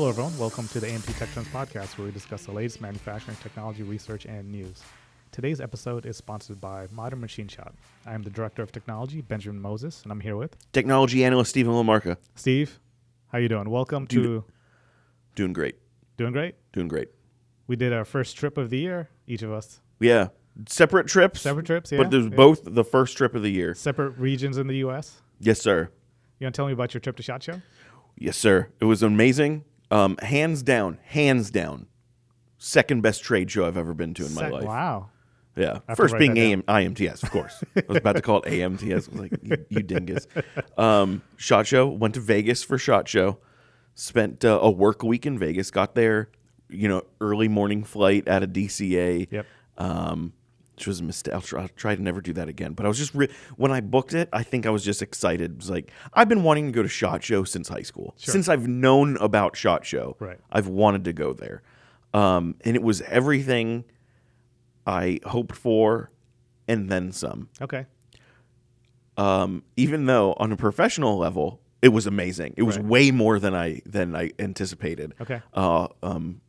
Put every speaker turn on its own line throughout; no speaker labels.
Hello, everyone. Welcome to the AMT Tech Trends podcast, where we discuss the latest manufacturing technology research and news. Today's episode is sponsored by Modern Machine Shop. I am the Director of Technology, Benjamin Moses, and I'm here with
Technology Analyst Stephen Lamarca.
Steve. How you doing? Welcome to...
Doing great.
Doing great?
Doing great.
We did our first trip of the year, each of us.
Yeah. Separate trips.
Separate trips, yeah.
But there's both the first trip of the year.
Separate regions in the U.S.
Yes, sir.
You want to tell me about your trip to SHOT Show?
Yes, sir. It was amazing. Hands down, second best trade show I've ever been to in my life.
Wow.
Yeah. First being IMTS, of course. I was about to call it AMTS. I was like, you dingus. SHOT Show. Went to Vegas for SHOT Show. Spent a work week in Vegas. Got there, early morning flight out of DCA.
Yep.
Which was a mistake. I'll try to never do that again. But I was just when I booked it, I think I was just excited. It was like, I've been wanting to go to SHOT Show since high school.
Sure.
Since I've known about SHOT Show,
right. I've
wanted to go there. And it was everything I hoped for and then some.
Okay.
Even though on a professional level, it was amazing. It was way more than I anticipated.
Okay.
From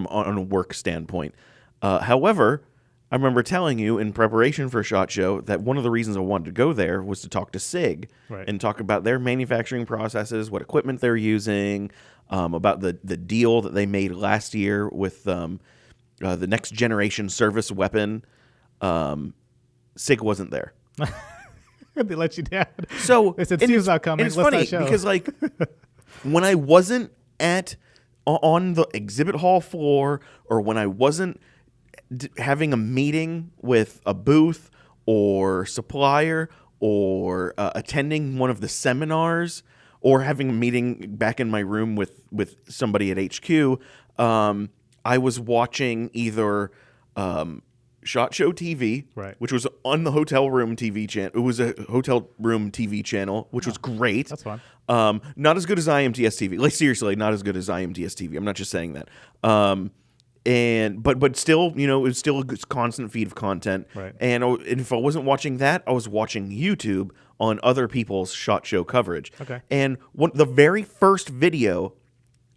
on a work standpoint. However, I remember telling you in preparation for SHOT Show that one of the reasons I wanted to go there was to talk to SIG and talk about their manufacturing processes, what equipment they're using, about the deal that they made last year with the next generation service weapon. SIG wasn't there.
They let you down.
So
they said Steve's not coming.
It's funny because when I wasn't on the exhibit hall floor, or when I wasn't having a meeting with a booth or supplier, or attending one of the seminars, or having a meeting back in my room with somebody at HQ, I was watching either SHOT Show TV, which was on the hotel room TV channel. It was a hotel room TV channel, which was great.
That's fun.
Not as good as IMTS TV. Like, seriously, not as good as IMTS TV. I'm not just saying that. But still, it was still a constant feed of content.
Right.
And if I wasn't watching that, I was watching YouTube on other people's SHOT Show coverage.
Okay.
And the very first video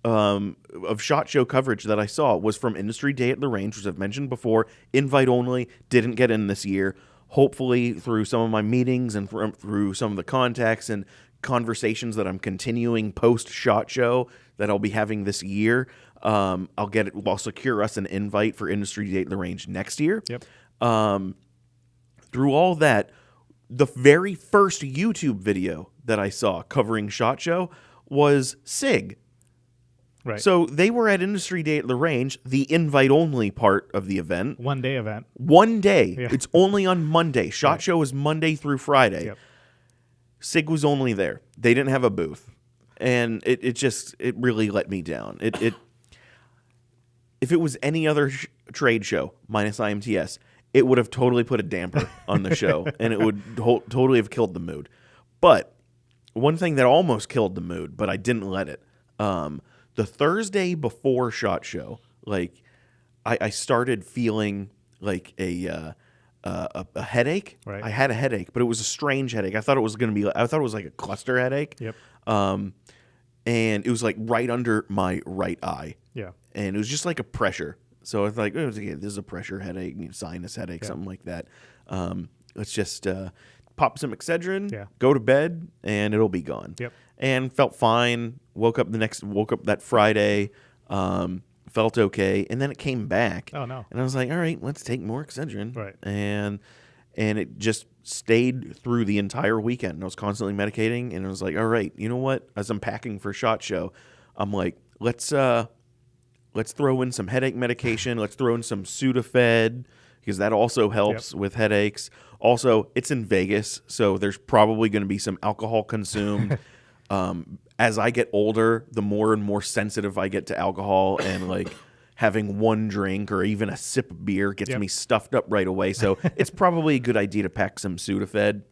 of SHOT Show coverage that I saw was from Industry Day at the Range, which I've mentioned before. Invite only, didn't get in this year. Hopefully, through some of my meetings and through some of the contacts and conversations that I'm continuing post SHOT Show that I'll be having this year, I'll secure us an invite for Industry Day at the Range next year.
Yep.
Through all that, the very first YouTube video that I saw covering SHOT Show was SIG.
Right.
So they were at Industry Day at the Range, the invite-only part of the event.
One day event.
One day.
Yeah.
It's only on Monday. SHOT Show is Monday through Friday.
Yep.
SIG was only there. They didn't have a booth. And it really let me down. If it was any other trade show, minus IMTS, it would have totally put a damper on the show, and it would totally have killed the mood. But one thing that almost killed the mood, but I didn't let it, the Thursday before SHOT Show, I started feeling like a headache.
Right.
I had a headache, but it was a strange headache. I thought it was like a cluster headache.
Yep.
And it was like right under my right eye.
Yeah.
And it was just like a pressure. So I was like, this is a pressure headache, sinus headache, something like that. Let's just pop some Excedrin, go to bed, and it'll be gone.
Yep.
And felt fine. Woke up that Friday, felt okay, and then it came back.
Oh no!
And I was like, all right, let's take more Excedrin.
Right.
And it just stayed through the entire weekend. And I was constantly medicating, and I was like, all right, you know what? As I'm packing for SHOT Show, I'm like, let's throw in some headache medication. Let's throw in some Sudafed, because that also helps with headaches. Also, it's in Vegas, so there's probably going to be some alcohol consumed. As I get older, the more and more sensitive I get to alcohol, and having one drink or even a sip of beer gets me stuffed up right away. So it's probably a good idea to pack some Sudafed.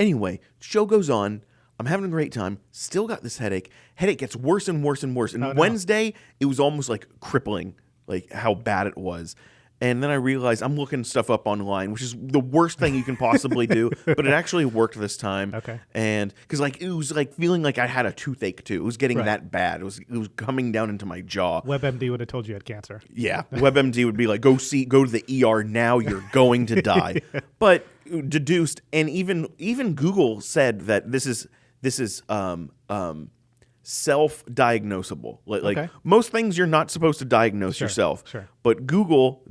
Anyway, show goes on. I'm having a great time. Still got this headache. Headache gets worse and worse and worse. And Wednesday, it was almost like crippling, like how bad it was. And then I realized I'm looking stuff up online, which is the worst thing you can possibly do. But it actually worked this time.
Okay.
And because like it was like feeling like I had a toothache too. It was getting
Right.
that bad. It was coming down into my jaw.
WebMD would have told you had cancer.
Yeah, WebMD would be like, go to the ER now. You're going to die. But deduced, and even Google said that this is self-diagnosable. Like
Okay.
most things, you're not supposed to diagnose yourself.
Sure.
But Google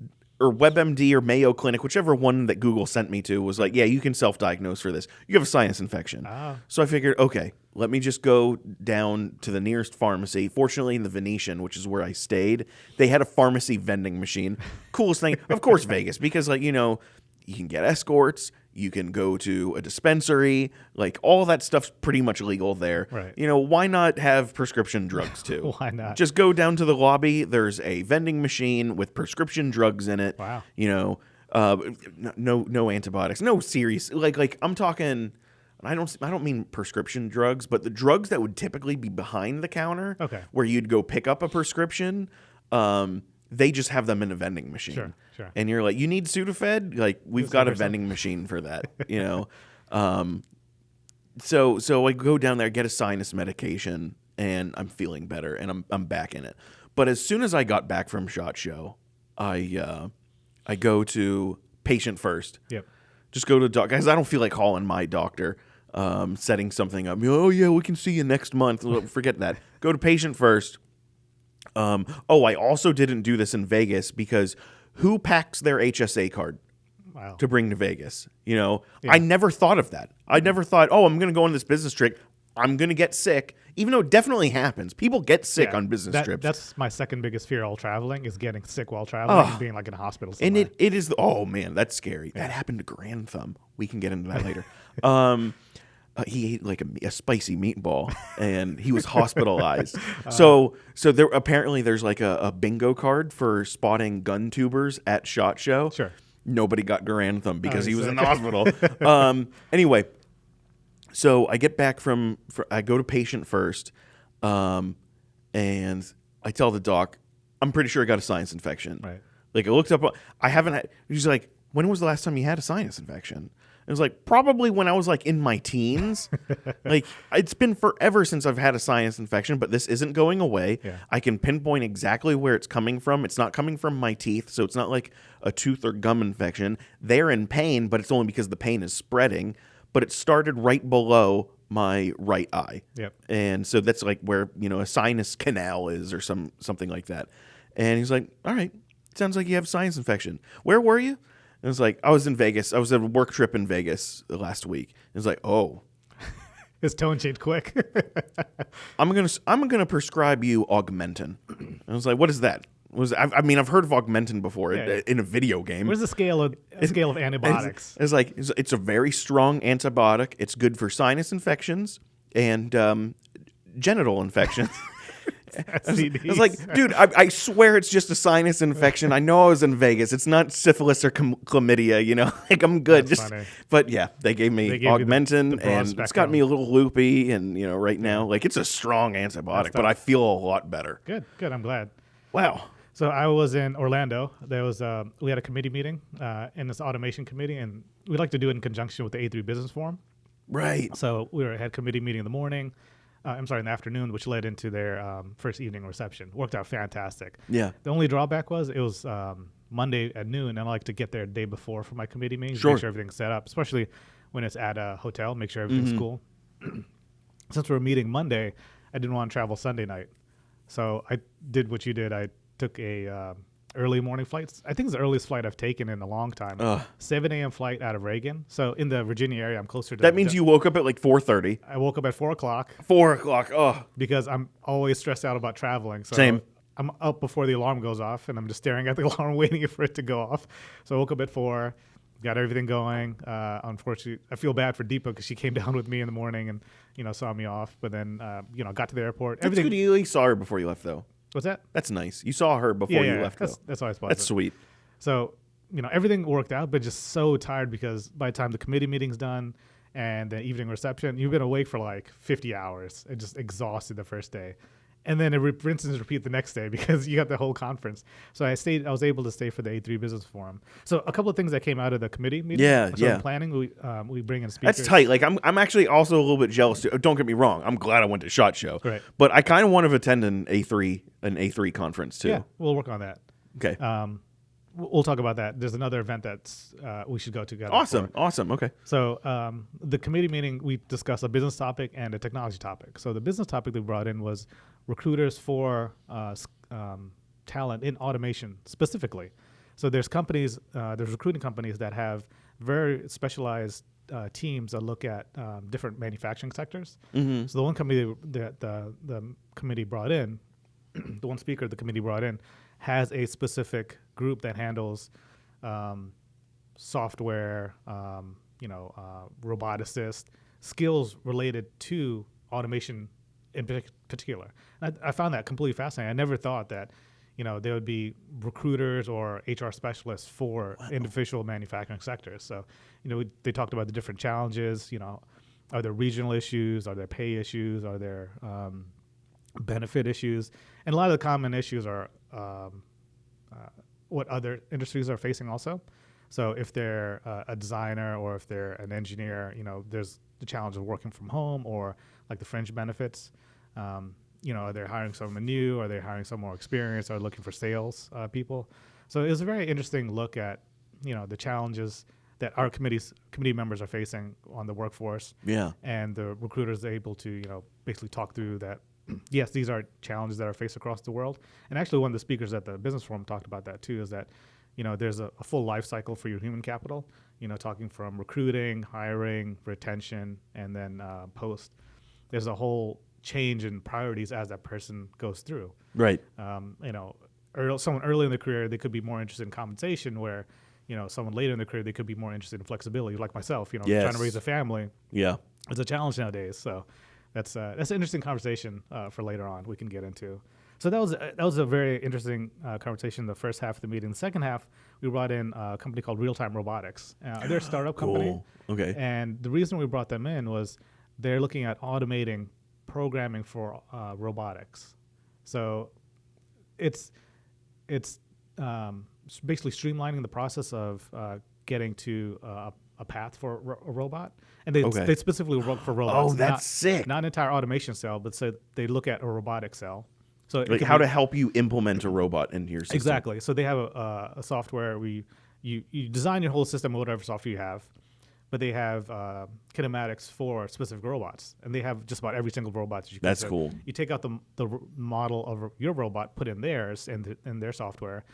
or WebMD or Mayo Clinic, whichever one that Google sent me to, was like, yeah, you can self-diagnose for this. You have a sinus infection.
Oh.
So I figured, okay, let me just go down to the nearest pharmacy. Fortunately, in the Venetian, which is where I stayed, they had a pharmacy vending machine. Coolest thing, of course, Vegas, because like, you know, you can get escorts, you can go to a dispensary, like all that stuff's pretty much legal there.
Right.
You know, why not have prescription drugs too?
Why not?
Just go down to the lobby. There's a vending machine with prescription drugs in it.
Wow.
You know, no antibiotics, no serious like I'm talking. I don't mean prescription drugs, but the drugs that would typically be behind the counter,
Okay.
where you'd go pick up a prescription. They just have them in a vending machine.
Sure.
And you're like, you need Sudafed? Like, we've got a vending machine for that, you know? So I go down there, get a sinus medication, and I'm feeling better, and I'm back in it. But as soon as I got back from SHOT Show, I go to patient first.
Yep.
Just go to the doctor. Guys, I don't feel like calling my doctor, setting something up. Oh, yeah, we can see you next month. Forget that. Go to patient first. I also didn't do this in Vegas because who packs their HSA card
Wow.
to bring to Vegas? You know,
Yeah.
I never thought of that. I never thought, I'm going to go on this business trip. I'm going to get sick, even though it definitely happens. People get sick
Yeah,
on business trips.
That's my second biggest fear while traveling is getting sick while traveling and being like in a hospital
And
somewhere.
it is, man, that's scary. That happened to Grand Thumb. We can get into that later. He ate like a spicy meatball, and he was hospitalized. So there's like a bingo card for spotting gun tubers at SHOT Show.
Sure.
Nobody got Grand Thumb because he was in the
sick.
hospital. Anyway, so I get back I go to patient first, and I tell the doc, I'm pretty sure I got a sinus infection.
Right.
Like I looked up, I haven't had. He's like, when was the last time you had a sinus infection? It was like probably when I was like in my teens. Like it's been forever since I've had a sinus infection, but this isn't going away.
Yeah.
I can pinpoint exactly where it's coming from. It's not coming from my teeth, so it's not like a tooth or gum infection. They're in pain, but it's only because the pain is spreading. But it started right below my right eye.
Yep.
And so that's like where, you know, a sinus canal is or something like that. And he's like, all right, sounds like you have a sinus infection. Where were you? And it was like, I was in Vegas. I was at a work trip in Vegas last week. It was like, oh,
His tone changed quick.
I'm gonna prescribe you Augmentin. And I was like, what is that? I've heard of Augmentin before
Yeah.
in a video game.
Where's the scale of antibiotics?
It's like it's a very strong antibiotic. It's good for sinus infections and genital infections. I was like, dude, I swear it's just a sinus infection. I know I was in Vegas. It's not syphilis or chlamydia, you know? Like, I'm good.
That's funny.
But yeah, they gave me
They gave you the
Augmentin,
broad
and it's got
spectrum.
me a little loopy. And, you know, right now, like, it's a strong antibiotic, but I feel a lot better.
Good. I'm glad.
Wow.
So I was in Orlando. There was we had a committee meeting in this automation committee, and we like to do it in conjunction with the A3 Business Forum.
Right.
So we had committee meeting in the morning. In the afternoon, which led into their first evening reception. Worked out fantastic.
Yeah.
The only drawback was it was Monday at noon, and I like to get there the day before for my committee meetings,
Sure.
make sure everything's set up, especially when it's at a hotel, make sure everything's cool. Since we're meeting Monday, I didn't want to travel Sunday night. So I did what you did. I took a early morning flight. I think it's the earliest flight I've taken in a long time. 7 a.m. flight out of Reagan. So in the Virginia area, I'm closer to
That means you woke up at like 4:30.
I woke up at 4 o'clock
4 o'clock. Oh,
because I'm always stressed out about traveling. So
Same.
I'm up before the alarm goes off, and I'm just staring at the alarm, waiting for it to go off. So I woke up at 4, got everything going. Unfortunately, I feel bad for Deepa because she came down with me in the morning and saw me off. But then got to the airport.
that's good. You saw her before you left, though.
What's that?
That's nice. You saw her before you left, though.
That's always positive.
That's sweet.
So, everything worked out, but just so tired because by the time the committee meeting's done and the evening reception, you've been awake for like 50 hours and just exhausted the first day. And then it rinse and repeat the next day because you got the whole conference. So I was able to stay for the A3 Business Forum. So a couple of things that came out of the committee meeting. In planning, we bring in speakers.
That's tight. Like I'm actually also a little bit jealous too. Don't get me wrong. I'm glad I went to SHOT Show.
Right.
But I kind of want to attend an A3 conference too.
Yeah, we'll work on that.
Okay.
We'll talk about that. There's another event that's we should go together.
Awesome. Okay.
So the committee meeting, we discussed a business topic and a technology topic. So the business topic they brought in was recruiters for talent in automation specifically. So there's recruiting companies that have very specialized teams that look at different manufacturing sectors. Mm-hmm. So the one company that the committee brought in, the one speaker the committee brought in, has a specific group that handles software, roboticists, skills related to automation in particular. And I found that completely fascinating. I never thought that, there would be recruiters or HR specialists for individual manufacturing sectors. So, they talked about the different challenges. Are there regional issues? Are there pay issues? Are there benefit issues? And a lot of the common issues are what other industries are facing also. So if they're a designer or if they're an engineer, there's the challenge of working from home or like the fringe benefits. Are they hiring someone new? Are they hiring someone more experienced? Are they looking for sales people? So it was a very interesting look at, the challenges that our committee members are facing on the workforce.
Yeah.
And the recruiters are able to, basically talk through that. Yes, these are challenges that are faced across the world. And actually one of the speakers at the business forum talked about that too, is that, there's a full life cycle for your human capital, talking from recruiting, hiring, retention, and then post. There's a whole change in priorities as that person goes through.
Right.
Someone early in their career, they could be more interested in compensation, where, someone later in their career, they could be more interested in flexibility, like myself,
Yes.
trying to raise a family.
Yeah.
It's a challenge nowadays. So that's an interesting conversation for later on we can get into. So that was a very interesting conversation. The first half of the meeting. The second half, we brought in a company called Real Time Robotics. They're a startup company.
Okay.
And the reason we brought them in was they're looking at automating programming for robotics. So it's basically streamlining the process of getting to a path for a robot. And they specifically work for robots.
Oh, that's sick.
Not an entire automation cell, but so they look at a robotic cell. So
like how to help you implement a robot into your system.
Exactly. So they have a software where you design your whole system with whatever software you have, but they have kinematics for specific robots, and they have just about every single robot that you can.
That's cool.
You take out the model of your robot, put in theirs in their software,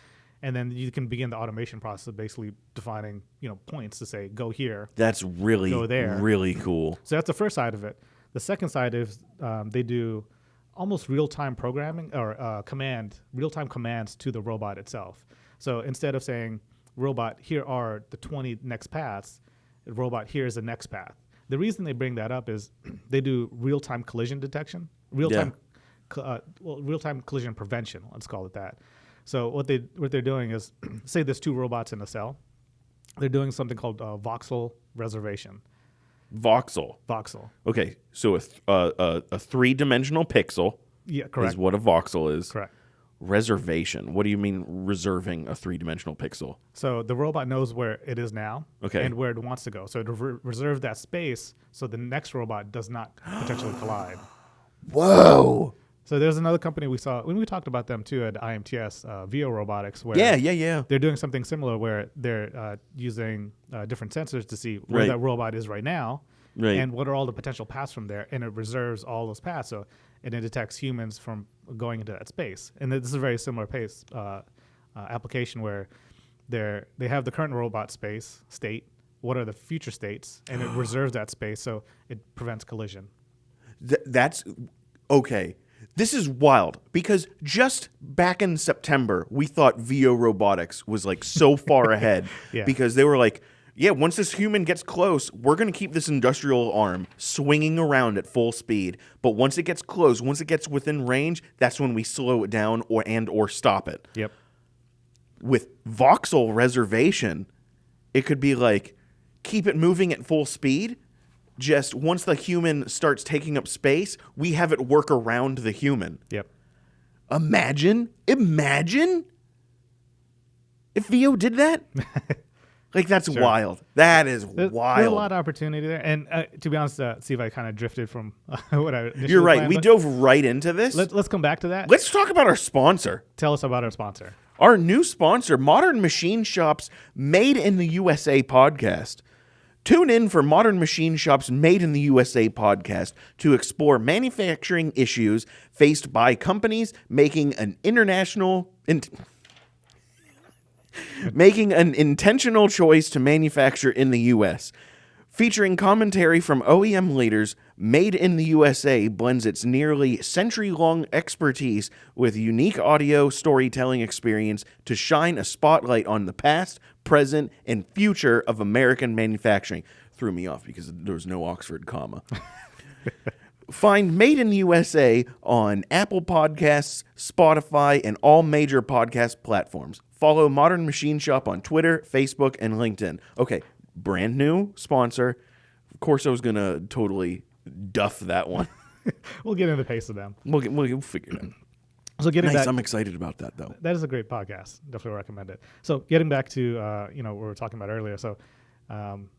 and then you can begin the automation process of basically defining points to say go here.
That's really
go there.
Really cool.
So that's the first side of it. The second side is they do almost real-time programming or real-time commands to the robot itself. So instead of saying, robot, here are the 20 next paths, robot, here's the next path. The reason they bring that up is they do real-time collision detection, real-time collision prevention, let's call it that. So what they're doing is, say there's two robots in a cell, they're doing something called voxel reservation.
Voxel. Okay, so a three-dimensional pixel.
Yeah, correct.
Is what a voxel is.
Correct.
Reservation. What do you mean reserving a three-dimensional pixel?
So the robot knows where it is now, and where it wants to go. So to reserve that space, so the next robot does not potentially collide.
Whoa.
So there's another company we saw when we talked about them too at IMTS, VO Robotics, where they're doing something similar where they're using different sensors to see where that robot is right now, and what are all the potential paths from there, and it reserves all those paths, so it detects humans from going into that space. And this is a very similar application where they have the current robot state, what are the future states, and it reserves that space so it prevents collision.
That's okay. This is wild because just back in September, we thought VO Robotics was like so far ahead because they were like, yeah, once this human gets close, we're going to keep this industrial arm swinging around at full speed. But once it gets close, once it gets within range, that's when we slow it down or stop it.
Yep.
With voxel reservation, it could be like, keep it moving at full speed. Just once the human starts taking up space, we have it work around the human.
Yep.
Imagine if VO did that. Like, that's wild. That is wild.
There's a lot of opportunity there. And to be honest, Steve, I kind of drifted from what I initially
You're right.
planned,
We dove right into this.
Let's come back to that.
Let's talk about our sponsor.
Tell us about our sponsor.
Our new sponsor, Modern Machine Shop's Made in the USA podcast. Tune in for Modern Machine Shop's Made in the USA podcast to explore manufacturing issues faced by companies making an intentional choice to manufacture in the U.S. Featuring commentary from OEM leaders, Made in the USA blends its nearly century-long expertise with unique audio storytelling experience to shine a spotlight on the past, present, and future of American manufacturing. Threw me off because there was no Oxford comma. Find Made in the USA on Apple Podcasts, Spotify, and all major podcast platforms. Follow Modern Machine Shop on Twitter, Facebook, and LinkedIn. Okay, brand new sponsor. Of course, I was going to totally duff that one.
We'll get into the pace of them.
We'll figure it out.
So getting
Nice.
back,
I'm excited about that, though.
that is a great podcast. Definitely recommend it. So getting back to what we were talking about earlier. So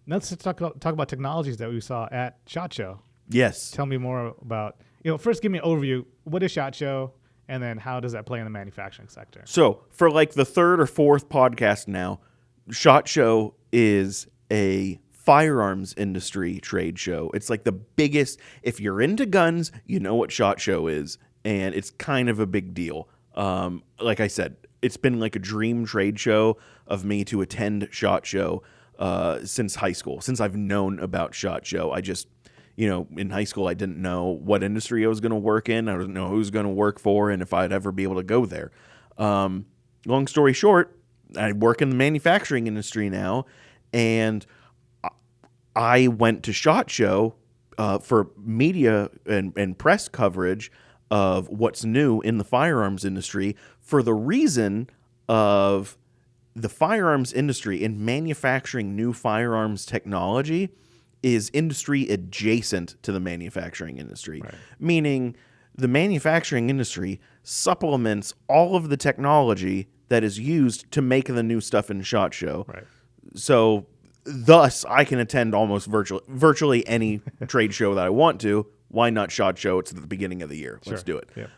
let's talk about technologies that we saw at SHOT Show.
Yes.
Tell me more about, first give me an overview. What is SHOT Show? And then how does that play in the manufacturing sector?
So for like the third or fourth podcast now, SHOT Show is a firearms industry trade show. It's like the biggest. If you're into guns, you know what SHOT Show is, and it's kind of a big deal. Like I said, it's been like a dream trade show of me to attend SHOT Show since high school. Since I've known about SHOT Show, I just, in high school, I didn't know what industry I was going to work in. I didn't know who I was going to work for and if I'd ever be able to go there. Long story short, I work in the manufacturing industry now, and I went to SHOT Show for media and press coverage of what's new in the firearms industry for the reason of the firearms industry in manufacturing new firearms technology is industry adjacent to the manufacturing industry, right. Meaning the manufacturing industry supplements all of the technology that is used to make the new stuff in SHOT Show.
Right.
So thus, I can attend almost virtually any trade show that I want to. Why not SHOT Show? It's at the beginning of the year. Let's do it. Yeah.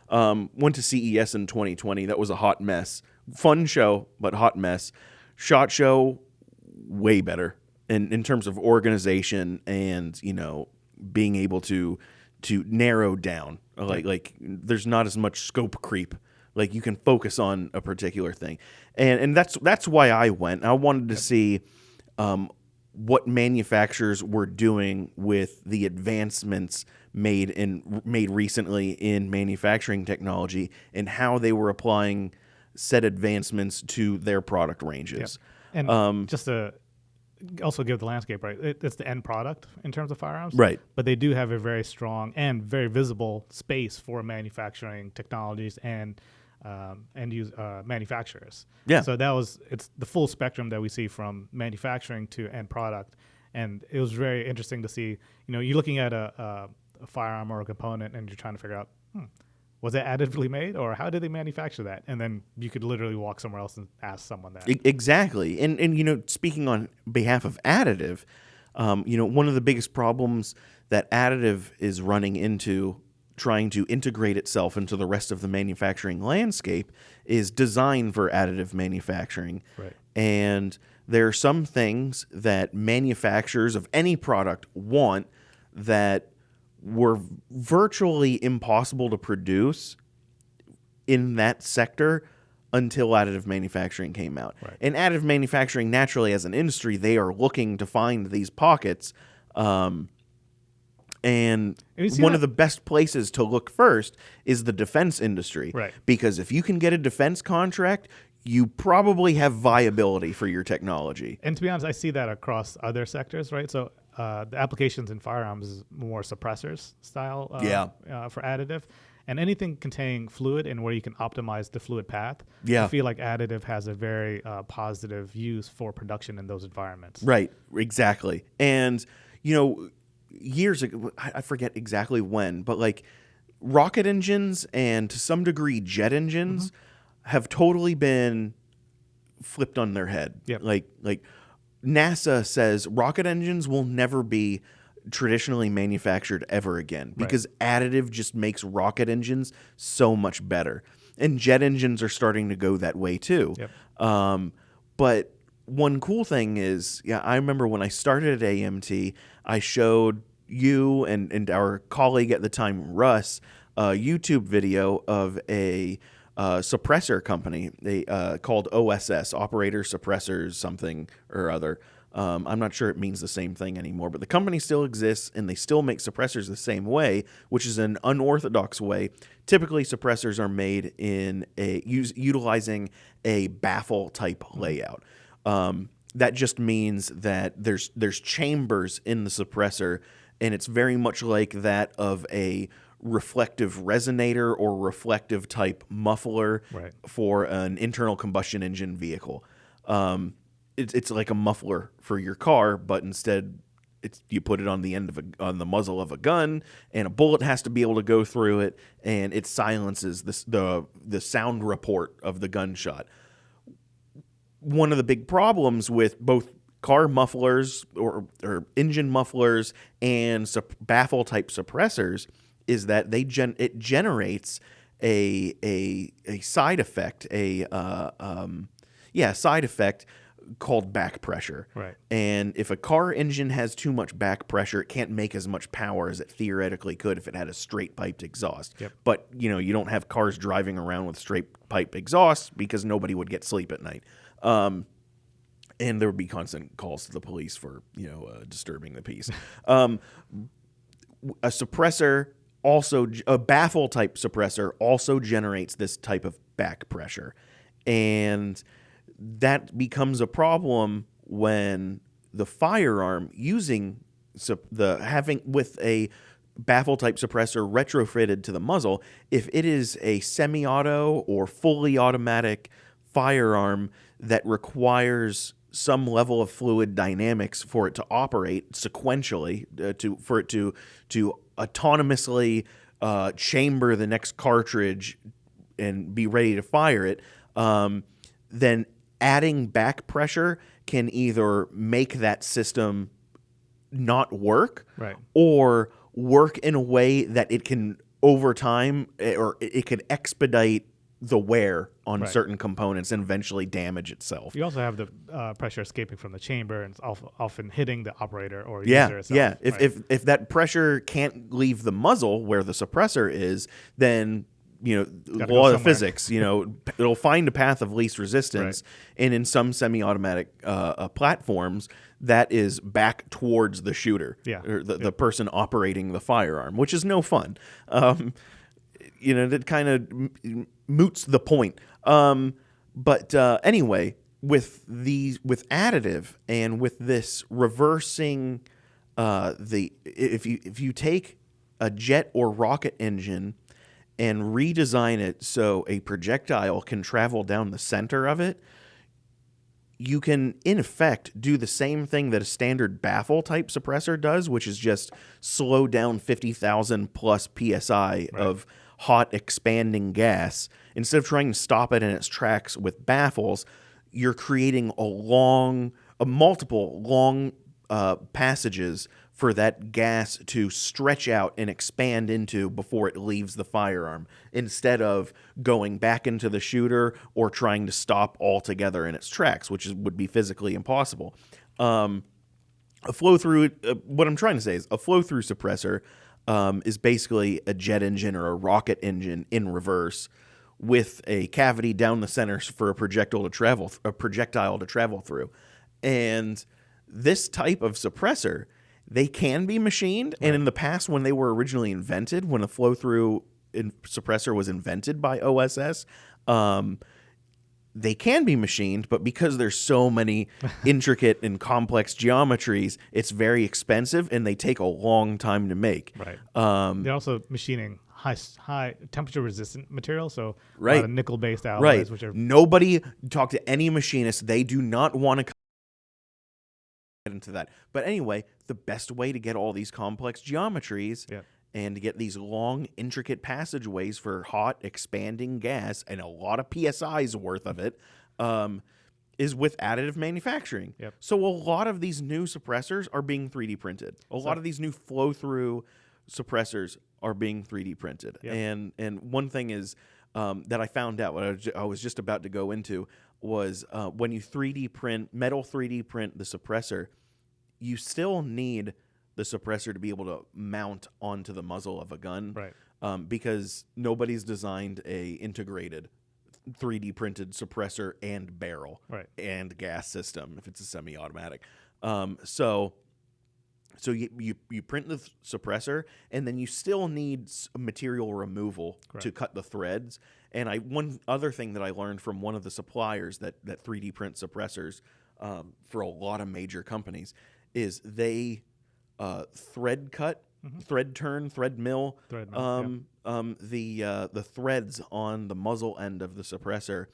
Went to CES in 2020. That was a hot mess. Fun show, but hot mess. SHOT Show, way better in terms of organization and being able to narrow down. Like there's not as much scope creep. Like you can focus on a particular thing, and that's why I went. I wanted to see what manufacturers were doing with the advancements made recently in manufacturing technology and how they were applying said advancements to their product ranges.
Yep. And just to also give the landscape, right? It's the end product in terms of firearms. Right. But they do have a very strong and very visible space for manufacturing technologies and use manufacturers. Yeah. So it's the full spectrum that we see from manufacturing to end product. And it was very interesting to see, you're looking at a firearm or a component and you're trying to figure out, was it additively made or how did they manufacture that? And then you could literally walk somewhere else and ask someone that.
Exactly. And speaking on behalf of additive, one of the biggest problems that additive is running into trying to integrate itself into the rest of the manufacturing landscape is design for additive manufacturing. Right. And there are some things that manufacturers of any product want that were virtually impossible to produce in that sector until additive manufacturing came out. Right. And additive manufacturing, naturally, as an industry, they are looking to find these pockets. And one of the best places to look first is the defense industry. Right. Because if you can get a defense contract, you probably have viability for your technology.
And to be honest, I see that across other sectors, right? So the applications in firearms is more suppressors style for additive. And anything containing fluid and where you can optimize the fluid path, I feel like additive has a very positive use for production in those environments.
Right, exactly. And, years ago, I forget exactly when, but like rocket engines and to some degree jet engines have totally been flipped on their head.
Yep.
Like NASA says rocket engines will never be traditionally manufactured ever again because additive just makes rocket engines so much better. And jet engines are starting to go that way too.
Yep.
But one cool thing is, I remember when I started at AMT, I showed you and our colleague at the time, Russ, a YouTube video of a suppressor company called OSS, Operator Suppressors something or other. I'm not sure it means the same thing anymore, but the company still exists and they still make suppressors the same way, which is an unorthodox way. Typically, suppressors are made in utilizing a baffle type layout. That just means that there's chambers in the suppressor, and it's very much like that of a reflective resonator or reflective type muffler for an internal combustion engine vehicle. It's like a muffler for your car, but instead you put it on the end on the muzzle of a gun, and a bullet has to be able to go through it, and it silences the sound report of the gunshot. One of the big problems with both car mufflers or engine mufflers and baffle type suppressors is that it generates a side effect, side effect called back pressure.
Right.
And if a car engine has too much back pressure, it can't make as much power as it theoretically could if it had a straight piped exhaust.
Yep.
But you don't have cars driving around with straight pipe exhaust because nobody would get sleep at night. And there would be constant calls to the police for disturbing the peace. A suppressor a baffle type suppressor also generates this type of back pressure, and that becomes a problem when the firearm using with a baffle type suppressor retrofitted to the muzzle, if it is a semi-auto or fully automatic firearm that requires some level of fluid dynamics for it to operate sequentially, for it to autonomously chamber the next cartridge and be ready to fire it, then adding back pressure can either make that system not work, or work in a way that it can over time, or it could expedite the wear on certain components and eventually damage itself.
You also have the pressure escaping from the chamber and it's often hitting the operator or user itself.
Yeah. If that pressure can't leave the muzzle where the suppressor is, then law of physics, it'll find a path of least resistance. And in some semi-automatic platforms, that is back towards the shooter, or the person operating the firearm, which is no fun. That kind of moots the point. But anyway, with additive and with this reversing, if you take a jet or rocket engine and redesign it so a projectile can travel down the center of it, you can, in effect, do the same thing that a standard baffle type suppressor does, which is just slow down 50,000 plus PSI of hot expanding gas. Instead of trying to stop it in its tracks with baffles, you're creating multiple long passages for that gas to stretch out and expand into before it leaves the firearm, instead of going back into the shooter or trying to stop altogether in its tracks, which would be physically impossible. What I'm trying to say is a flow-through suppressor is basically a jet engine or a rocket engine in reverse, with a cavity down the center for a projectile to travel through. And this type of suppressor, they can be machined. And in the past, when they were originally invented, when a flow-through suppressor was invented by OSS, they can be machined, but because there's so many intricate and complex geometries, it's very expensive and they take a long time to make.
They're also machining high temperature resistant material, so a lot of nickel based alloys. Which are
nobody talk to any machinist; they do not want to get into that. But anyway, the best way to get all these complex geometries and to get these long, intricate passageways for hot, expanding gas and a lot of PSI's worth of it, is with additive manufacturing.
Yep.
So a lot of these new suppressors are being 3D printed. A lot of these new flow-through suppressors are being 3D printed.
Yep.
And one thing is that I found out, what I was just about to go into, was when you 3D print, metal 3D print the suppressor, you still need the suppressor to be able to mount onto the muzzle of a gun.
Right.
Because nobody's designed a integrated 3D printed suppressor and barrel and gas system if it's a semi-automatic. So you print the suppressor, and then you still need material removal to cut the threads. And one other thing that I learned from one of the suppliers that 3D print suppressors for a lot of major companies is they thread cut, thread turn, thread mill, the threads on the muzzle end of the suppressor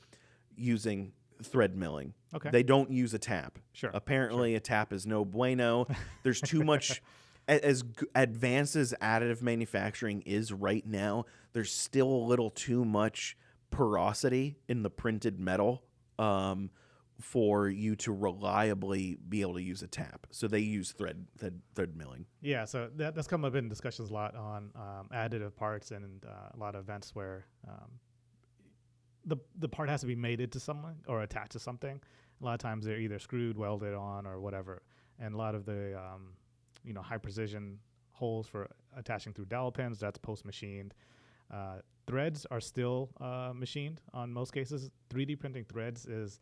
using thread milling.
Okay.
They don't use a tap.
Sure.
Apparently, a tap is no bueno. There's too much. As advanced as additive manufacturing is right now, there's still a little too much porosity in the printed metal for you to reliably be able to use a tap. So they use thread milling.
Yeah, so that's come up in discussions a lot on additive parts and a lot of events where the part has to be mated to something or attached to something. A lot of times they're either screwed, welded on, or whatever. And a lot of the high precision holes for attaching through dowel pins, that's post machined. Threads are still machined on most cases. 3D printing threads is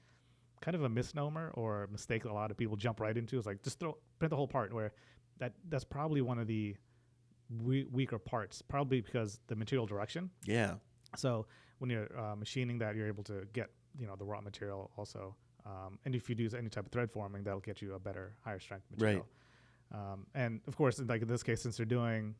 kind of a misnomer or a mistake a lot of people jump right into. It's like just print the whole part, where that's probably one of the weaker parts, probably because the material direction.
Yeah.
So when you're machining that, you're able to get the raw material also. And if you do any type of thread forming, that'll get you a better, higher strength material. Right. And of course, like in this case, since they're doing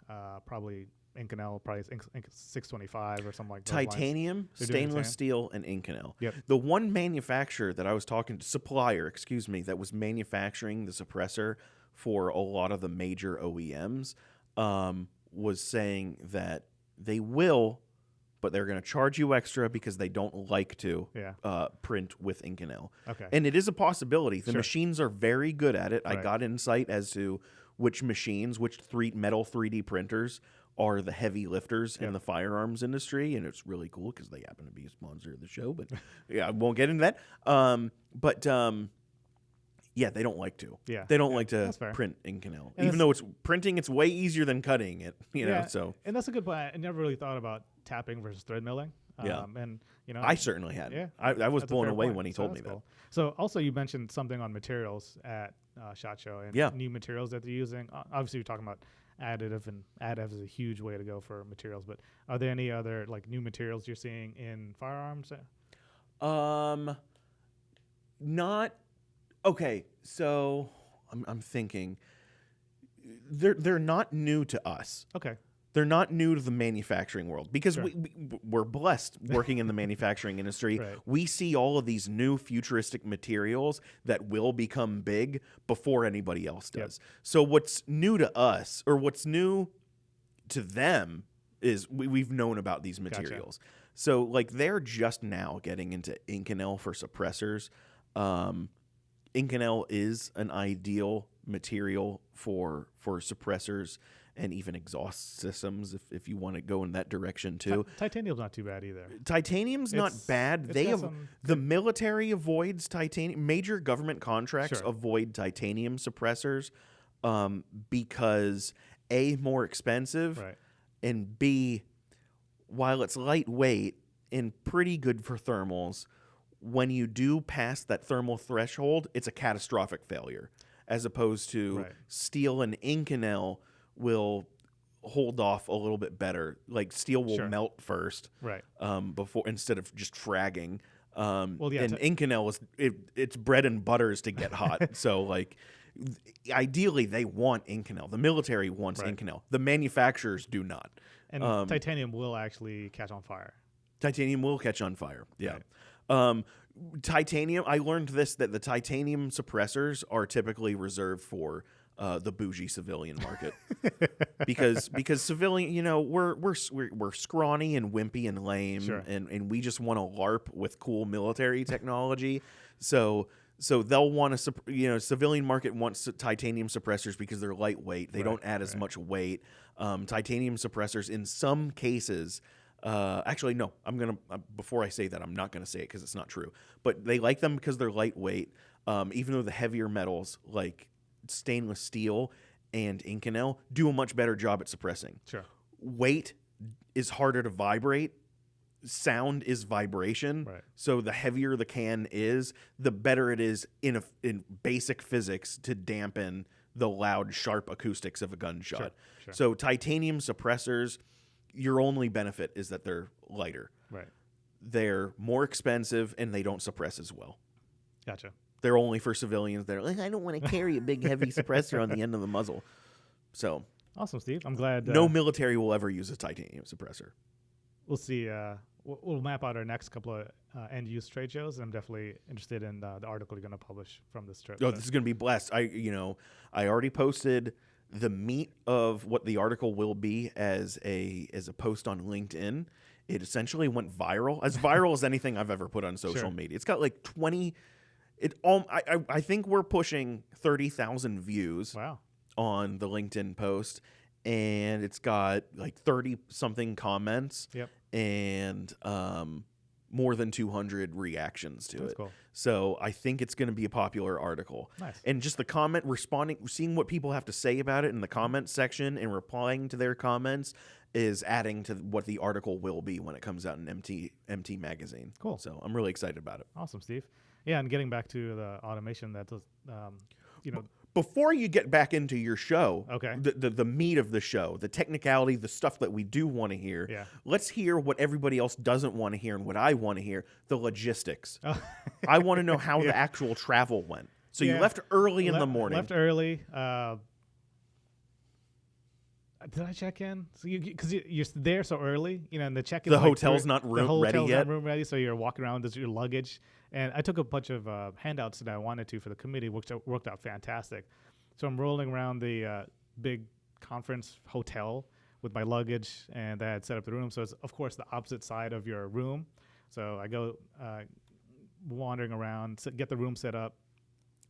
probably Inconel, probably 625 or something like that.
Titanium, stainless steel, and Inconel.
Yep.
The one manufacturer that I was talking to, supplier, that was manufacturing the suppressor for a lot of the major OEMs, was saying that they will, but they're going to charge you extra because they don't like to print with Inconel.
Okay.
And it is a possibility. The
Sure.
machines are very good at it.
Right.
I got insight as to which machines, which metal 3D printers are the heavy lifters in the firearms industry, and it's really cool because they happen to be a sponsor of the show, but I won't get into that. They don't like to.
Yeah.
They don't like to print Inconel.
And
even though it's printing, it's way easier than cutting it, know, so.
And that's a good point. I never really thought about tapping versus thread milling. And
I certainly had.
Yeah.
I was blown away when he told me that.
Cool. So also you mentioned something on materials at SHOT Show and new materials that they're using. Obviously you're talking about additive, and additive is a huge way to go for materials, but are there any other like new materials you're seeing in firearms?
Not okay. So I'm thinking they're not new to us.
Okay.
They're not new to the manufacturing world because we're blessed working in the manufacturing industry.
Right.
We see all of these new futuristic materials that will become big before anybody else does. Yep. So what's new to us, or what's new to them, is we've known about these materials. Gotcha. So like they're just now getting into Inconel for suppressors. Inconel is an ideal material for suppressors and even exhaust systems if you want to go in that direction too.
Titanium's not too bad either.
Titanium's not bad. The military avoids titanium. Major government contracts avoid titanium suppressors because A, more expensive, and B, while it's lightweight and pretty good for thermals, when you do pass that thermal threshold, it's a catastrophic failure, as opposed to steel and Inconel will hold off a little bit better. Like steel will melt first, before, instead of just fragging. And Inconel it's bread and butter is to get hot. So like ideally they want Inconel. The military wants Inconel. The manufacturers do not.
And titanium will actually catch on fire.
Titanium will catch on fire. Yeah. Titanium, I learned that the titanium suppressors are typically reserved for the bougie civilian market, because civilian, we're scrawny and wimpy and lame,
Sure.
and we just want to LARP with cool military technology. So they'll want to, civilian market wants titanium suppressors because they're lightweight. They don't add as much weight. Titanium suppressors in some cases. Actually, no. Before I say that, I'm not gonna say it because it's not true. But they like them because they're lightweight. Even though the heavier metals like stainless steel and Inconel do a much better job at suppressing.
Sure.
Weight is harder to vibrate. Sound is vibration.
Right.
So the heavier the can is, the better it is in basic physics to dampen the loud, sharp acoustics of a gunshot.
Sure.
So titanium suppressors, your only benefit is that they're lighter.
Right.
They're more expensive and they don't suppress as well.
Gotcha.
They're only for civilians that are like, I don't want to carry a big heavy suppressor on the end of the muzzle. So
Awesome, Steve. I'm glad.
no military will ever use a titanium suppressor.
We'll see. We'll map out our next couple of end-use trade shows. I'm definitely interested in the article you're going to publish from this trip.
Oh, this is going to be blessed. I already posted the meat of what the article will be as a post on LinkedIn. It essentially went viral, as viral as anything I've ever put on social media. It's got like 20. I think we're pushing 30,000 views.
Wow.
On the LinkedIn post, and it's got like 30 something comments.
Yep.
And more than 200 reactions to
That's
it.
cool.
So I think it's going to be a popular article.
Nice.
And just the comment responding, seeing what people have to say about it in the comment section and replying to their comments is adding to what the article will be when it comes out in MT magazine.
Cool.
So I'm really excited about it.
Awesome, Steve. Yeah, and getting back to the automation, that was,
Before you get back into your show,
Okay.
the meat of the show, the technicality, the stuff that we do want to hear,
Yeah.
let's hear what everybody else doesn't want to hear and what I want to hear, the logistics. I want to know how the actual travel went. So you left early in the morning.
Left early. Did I check in? So because you're there so early, and the check-in.
The hotel's not ready yet?
Not room ready, so you're walking around with your luggage. And I took a bunch of handouts that I wanted to for the committee, which worked out fantastic. So I'm rolling around the big conference hotel with my luggage, and I had set up the room. So it's, of course, the opposite side of your room. So I go wandering around, get the room set up.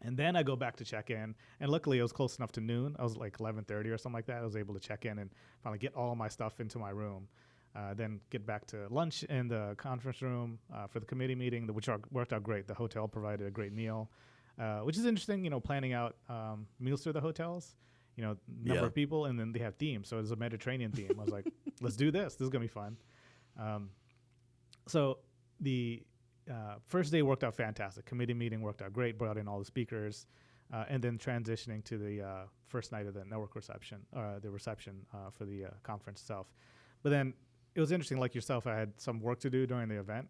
And then I go back to check in, and luckily it was close enough to noon. I was like 11:30 or something like that. I was able to check in and finally get all my stuff into my room. Then get back to lunch in the conference room for the committee meeting, which worked out great. The hotel provided a great meal, which is interesting. Planning out meals for the hotels. Number of people, and then they have themes. So it's a Mediterranean theme. I was like, let's do this. This is gonna be fun. So the first day worked out fantastic. Committee meeting worked out great. Brought in all the speakers, and then transitioning to the first night of the network reception, the reception for the conference itself. But then it was interesting. Like yourself, I had some work to do during the event.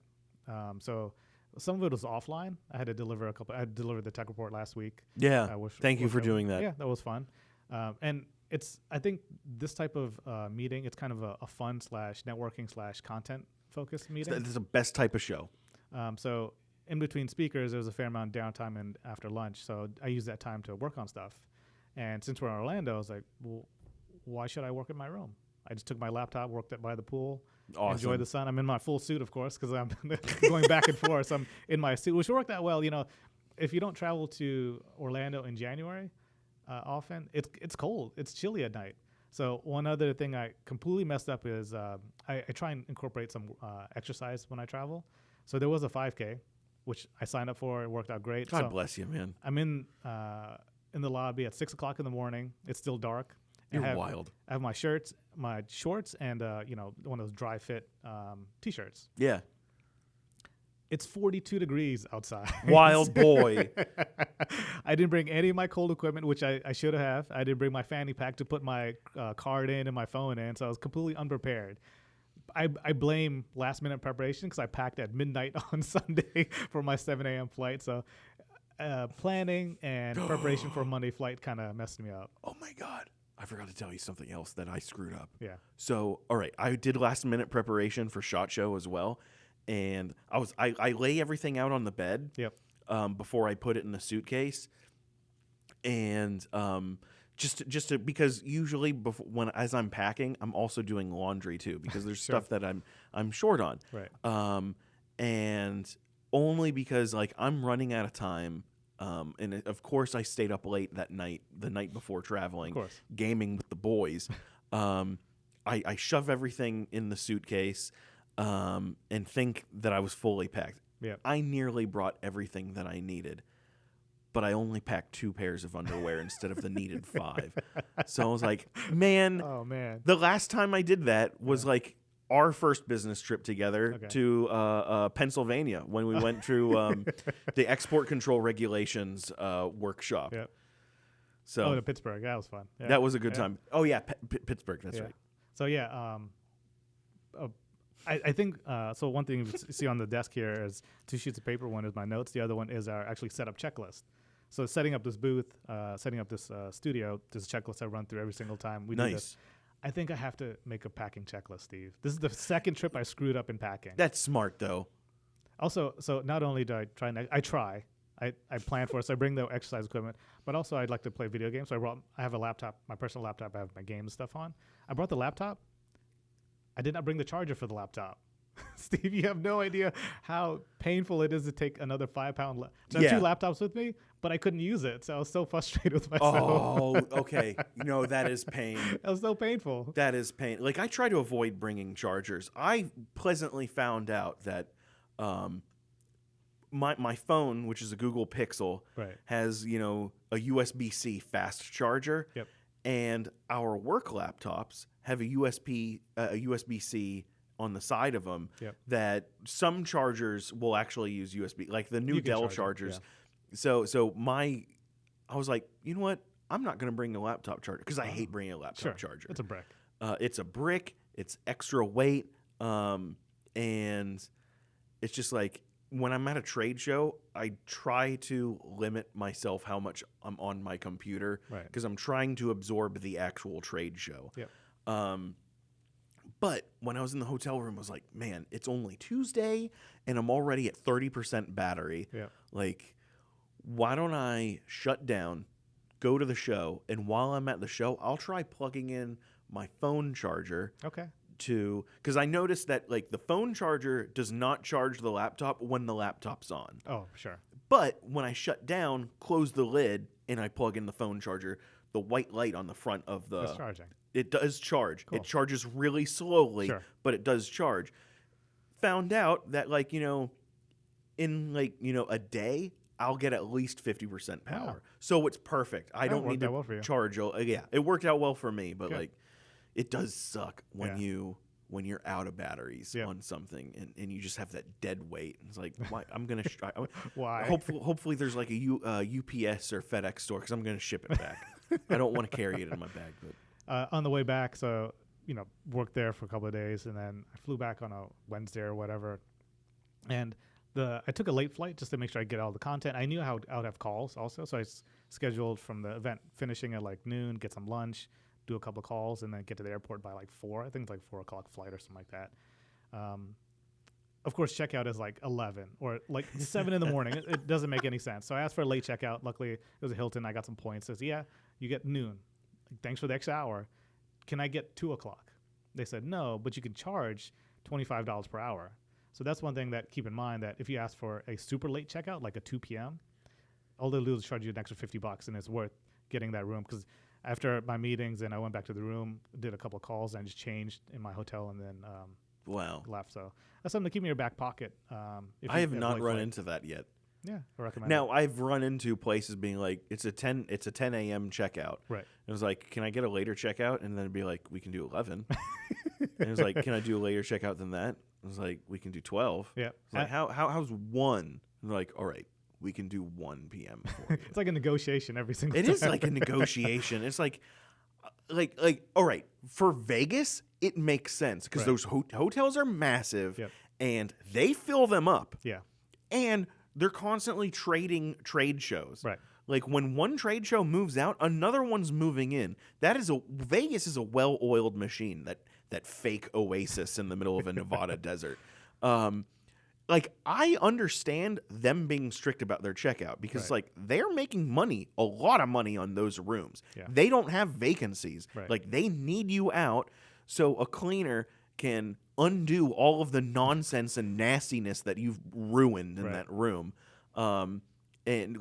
So some of it was offline. I had to deliver I delivered the tech report last week.
Yeah. Thank you for doing that.
Yeah, that was fun. And I think this type of meeting, it's kind of a fun / networking / content focused meeting.
This is the best type of show.
So in between speakers, there was a fair amount of downtime and after lunch. So I used that time to work on stuff. And since we're in Orlando, I was like, well, why should I work in my room? I just took my laptop, worked by the pool, enjoyed the sun. I'm in my full suit, of course, because I'm going back and forth. So I'm in my suit, which worked out well. If you don't travel to Orlando in January often, it's cold. It's chilly at night. So one other thing I completely messed up is I try and incorporate some exercise when I travel. So there was a 5K, which I signed up for. It worked out great.
God bless you, man.
I'm in the lobby at 6 o'clock in the morning. It's still dark.
You're wild.
I have my shorts, and one of those dry fit t-shirts.
Yeah.
It's 42 degrees outside.
Wild boy.
I didn't bring any of my cold equipment, which I should have. I didn't bring my fanny pack to put my card in and my phone in, so I was completely unprepared. I blame last minute preparation because I packed at midnight on Sunday for my 7 a.m. flight. So planning and preparation for a Monday flight kind of messed me up.
Oh my God. I forgot to tell you something else that I screwed up.
Yeah.
So, all right, I did last minute preparation for SHOT Show as well. And I lay everything out on the bed
Yep.
Before I put it in the suitcase. And Because usually as I'm packing, I'm also doing laundry too, because there's stuff that I'm short on.
Right.
And only because like I'm running out of time. And of course I stayed up late the night before traveling,
Of course.
gaming with the boys. I shove everything in the suitcase, and think that I was fully packed.
Yeah.
I nearly brought everything that I needed, but I only packed 2 pairs of underwear instead of the needed 5. So I was like, man,
Oh man.
the last time I did that was like our first business trip together to Pennsylvania when we went through the export control regulations workshop.
Yeah.
So
to Pittsburgh. That was fun. Yeah.
that was a good time. Oh yeah, Pittsburgh. That's right.
So yeah, I think so. One thing you see on the desk here is 2 sheets of paper. One is my notes. The other one is our actually setup checklist. So setting up this booth, setting up this studio, there's a checklist I run through every single time we do this. I think I have to make a packing checklist, Steve. This is the second trip I screwed up in packing.
That's smart though.
Also, so not only do I try. I plan for it. So I bring the exercise equipment, but also I'd like to play video games. So I have a laptop, my personal laptop. I have my game stuff on. I brought the laptop. I did not bring the charger for the laptop. Steve, you have no idea how painful it is to take another 5-pound. I have 2 laptops with me, but I couldn't use it. So I was so frustrated with myself.
Oh, okay. That is pain.
That was so painful.
That is pain. Like I try to avoid bringing chargers. I pleasantly found out that my phone, which is a Google Pixel, has, a USB-C fast charger.
Yep.
And our work laptops have a USB-C on the side of them that some chargers will actually use USB, like the new Dell chargers. Yeah. So I was like, you know what? I'm not going to bring a laptop charger because I hate bringing a laptop charger.
It's a brick.
It's a brick. It's extra weight. And it's just like when I'm at a trade show, I try to limit myself how much I'm on my computer because I'm trying to absorb the actual trade show.
Yep.
But when I was in the hotel room, I was like, man, it's only Tuesday and I'm already at 30% battery.
Yeah.
Like, why don't I shut down, go to the show, and while I'm at the show, I'll try plugging in my phone charger.
Okay.
Because I noticed that like the phone charger does not charge the laptop when the laptop's on.
Oh, sure.
But when I shut down, close the lid, and I plug in the phone charger, the white light on the front of the...
It's charging.
It does charge.
Cool.
It charges really slowly, but it does charge. Found out that in a day, I'll get at least 50% power. Wow. So it's perfect. I don't need to charge. Yeah, it worked out well for me, but it does suck when you're out of batteries on something and you just have that dead weight. It's like, why? I'm gonna
why?
Hopefully there's like a UPS or FedEx store because I'm gonna ship it back. I don't want to carry it in my bag. But
on the way back, so worked there for a couple of days, and then I flew back on a Wednesday or whatever, and I took a late flight just to make sure I get all the content. I knew I would have calls also, so I scheduled from the event finishing at like noon, get some lunch, do a couple of calls, and then get to the airport by like 4. I think it's like 4 o'clock flight or something like that. Of course, checkout is like 11 or like 7 in the morning. It doesn't make any sense. So I asked for a late checkout. Luckily, it was a Hilton. I got some points. It says, yeah, you get noon. Thanks for the extra hour. Can I get 2 o'clock? They said, no, but you can charge $25 per hour. So that's one thing that keep in mind, that if you ask for a super late checkout, like a 2 p.m., all they'll do is charge you an extra $50, and it's worth getting that room. Because after my meetings and I went back to the room, did a couple of calls, and I just changed in my hotel and then left. So that's something to keep in your back pocket.
I have not run into that yet.
Yeah, I recommend
Now, I've run into places being like, it's a 10 a.m. checkout.
Right.
It was like, can I get a later checkout? And then it'd be like, we can do 11. And it was like, can I do a later checkout than that? It was like, we can do 12.
Yeah.
It's like, how's 1? And they're like, all right, we can do 1 p.m. for you.
It's like a negotiation every single time.
It is like a negotiation. It's like, all right, for Vegas, it makes sense because those hotels are massive and they fill them up.
Yeah.
And they're constantly trading trade shows.
Right.
Like when one trade show moves out, another one's moving in. Vegas is a well-oiled machine, that fake oasis in the middle of a Nevada desert. like, I understand them being strict about their checkout because,
Right.
like, they're making money, a lot of money on those rooms.
Yeah.
They don't have vacancies.
Right.
Like, they need you out so a cleaner can undo all of the nonsense and nastiness that you've ruined in
Right.
that room. And,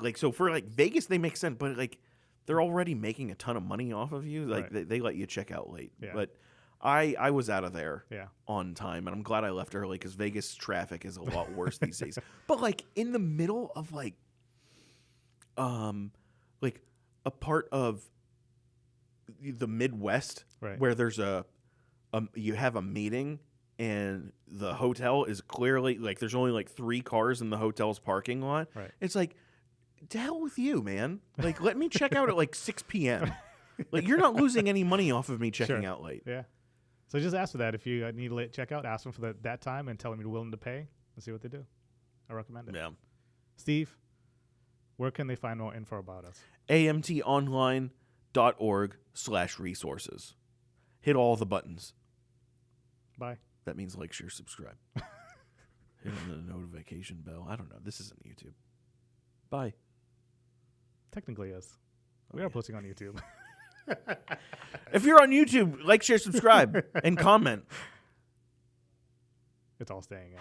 like, so for, like, Vegas, they make sense, but, like, they're already making a ton of money off of you. Like,
Right.
they let you check out late.
Yeah.
But I was out of there
Yeah.
on time, and I'm glad I left early because Vegas traffic is a lot worse these days. But like in the middle of like a part of the Midwest
Right.
where there's you have a meeting and the hotel is clearly like there's only like 3 cars in the hotel's parking lot.
Right.
It's like, to hell with you, man. Like, let me check out at like 6 p.m. Like, you're not losing any money off of me checking
Sure.
out late.
Yeah. So just ask for that. If you need a late checkout, ask them for that time and tell them you're willing to pay and see what they do. I recommend it.
Yeah.
Steve, where can they find more info about us?
amtonline.org/resources. Hit all the buttons.
Bye.
That means like, share, subscribe. Hit on the notification bell. I don't know. This isn't YouTube. Bye.
Technically, yes. We are posting on YouTube.
If you're on YouTube, like, share, subscribe, and comment.
It's all staying in.